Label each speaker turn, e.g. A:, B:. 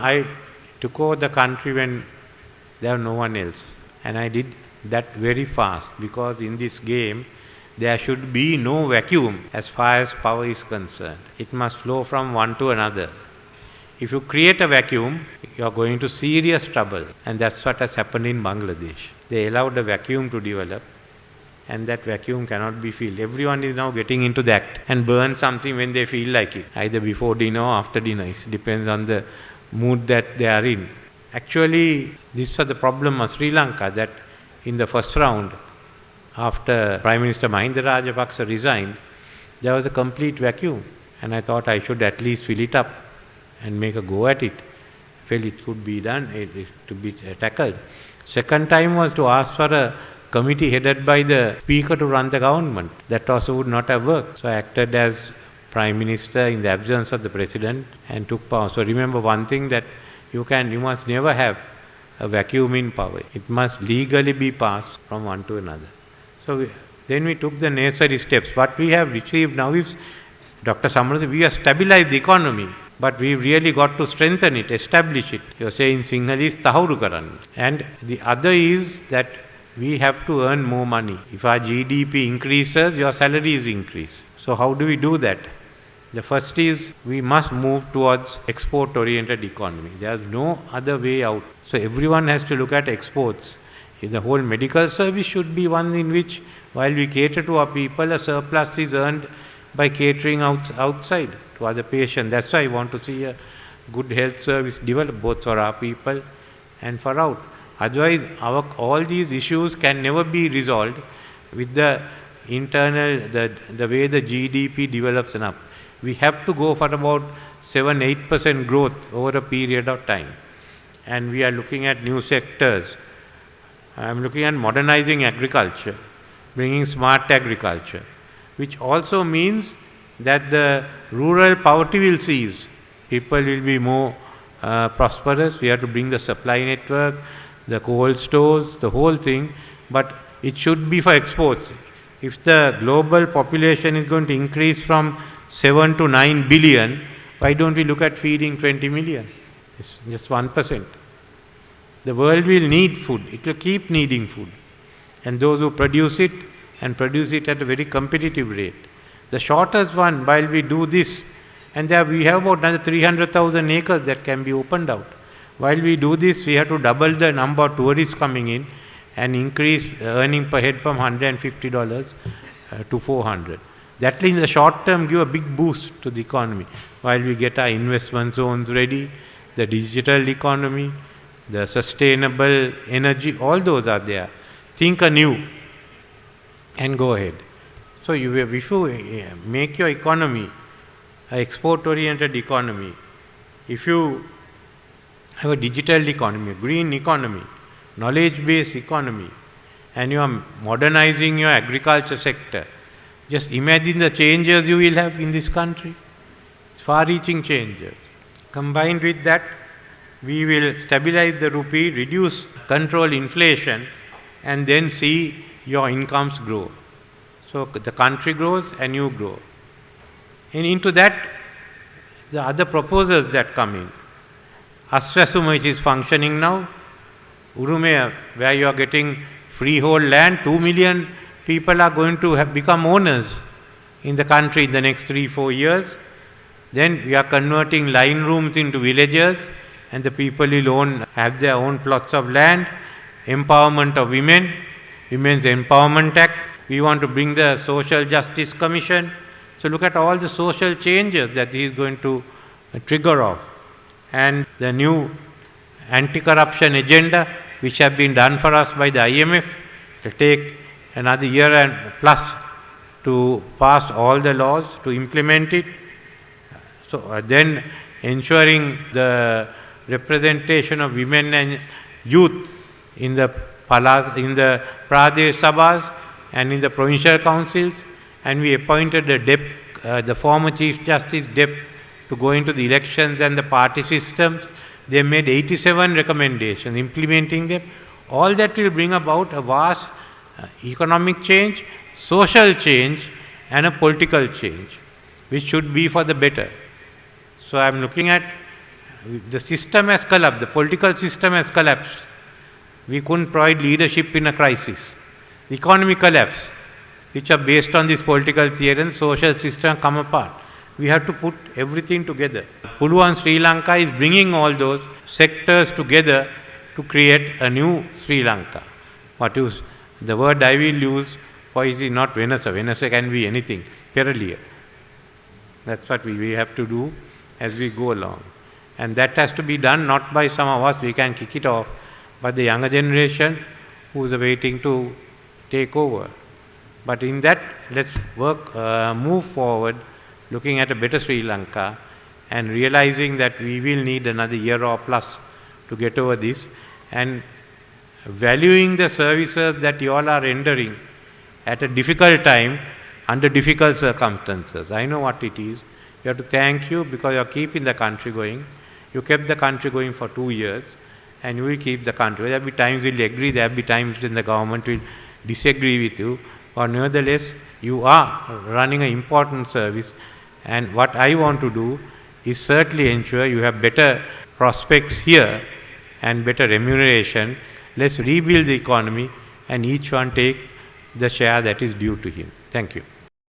A: I took over the country when there was no one else. And I did that very fast because in this game, there should be no vacuum as far as power is concerned. It must flow from one to another. If you create a vacuum, you are going to serious trouble. And that's what has happened in Bangladesh. They allowed a vacuum to develop, and that vacuum cannot be filled. Everyone is now getting into the act and burn something when they feel like it, either before dinner or after dinner. It depends on the mood that they are in. Actually, this was the problem of Sri Lanka, that in the first round, after Prime Minister Mahinda Rajapaksa resigned, there was a complete vacuum. And I thought I should at least fill it up and make a go at it. Felt it could be done, it to be tackled. Second time was to ask for a committee headed by the Speaker to run the government. That also would not have worked. So I acted as Prime Minister in the absence of the President and took power. So remember one thing, that you must never have a vacuum in power. It must legally be passed from one to another. So then we took the necessary steps. What we have achieved now is, Dr. Samarath, we have stabilized the economy, but we really got to strengthen it, establish it. You say in Sinhala is tahuru karan. And the other is that we have to earn more money. If our GDP increases, your salaries increase. So how do we do that? The first is, we must move towards export-oriented economy. There is no other way out. So everyone has to look at exports. The whole medical service should be one in which, while we cater to our people, a surplus is earned by catering outside to other patients. That's why I want to see a good health service develop, both for our people and for out. Otherwise, all these issues can never be resolved with the internal, the way the GDP develops and up. We have to go for about 7-8% growth over a period of time. And we are looking at new sectors. I am looking at modernizing agriculture, bringing smart agriculture, which also means that the rural poverty will cease. People will be more prosperous. We have to bring the supply network, the cold stores, the whole thing, but it should be for exports. If the global population is going to increase from 7 to 9 billion, why don't we look at feeding 20 million? It's just 1%. The world will need food. It will keep needing food. And those who produce it, and produce it at a very competitive rate. The shortest one, while we do this, and there we have about another 300,000 acres that can be opened out. While we do this, we have to double the number of tourists coming in and increase earning per head from $150 to $400. That will in the short term give a big boost to the economy. While we get our investment zones ready, the digital economy, the sustainable energy, all those are there. Think anew and go ahead. So if you make your economy an export-oriented economy, if you have a digital economy, a green economy, knowledge-based economy, and you are modernizing your agriculture sector, just imagine the changes you will have in this country. It's far-reaching changes. Combined with that, we will stabilize the rupee, control inflation, and then see your incomes grow. So the country grows and you grow. And into that, the other proposals that come in. Aswasuma, which is functioning now. Urume, where you are getting freehold land, 2 million people are going to become owners in the country in the next 3-4 years. Then we are converting line rooms into villages, and the people will have their own plots of land. Empowerment of women, Women's Empowerment Act. We want to bring the Social Justice Commission. So look at all the social changes that he is going to trigger off. And the new anti-corruption agenda, which have been done for us by the IMF, it will take another year and plus to pass all the laws, to implement it. So then ensuring the representation of women and youth in the Pradesh Sabhas and in the provincial councils, and we appointed the former Chief Justice Depp to go into the elections and the party systems. They made 87 recommendations, implementing them. All that will bring about a vast economic change, social change, and a political change, which should be for the better. So I am looking at the system has collapsed, the political system has collapsed. We couldn't provide leadership in a crisis. The economy collapsed, which are based on this political theory, and social system come apart. We have to put everything together. Puluwan Sri Lanka is bringing all those sectors together to create a new Sri Lanka. The word I will use for it is not Venasa. Venasa can be anything, Peraliya. That's what we have to do as we go along. And that has to be done not by some of us, we can kick it off, but the younger generation who is waiting to take over. But in that, let's move forward, looking at a better Sri Lanka and realizing that we will need another year or plus to get over this, and valuing the services that you all are rendering at a difficult time under difficult circumstances. I know what it is. You have to thank you because you are keeping the country going. You kept the country going for 2 years and you will keep the country. There will be times you will agree, there will be times when the government will disagree with you, but nevertheless you are running an important service, and what I want to do is certainly ensure you have better prospects here and better remuneration. Let's rebuild the economy and each one take the share that is due to him. Thank you.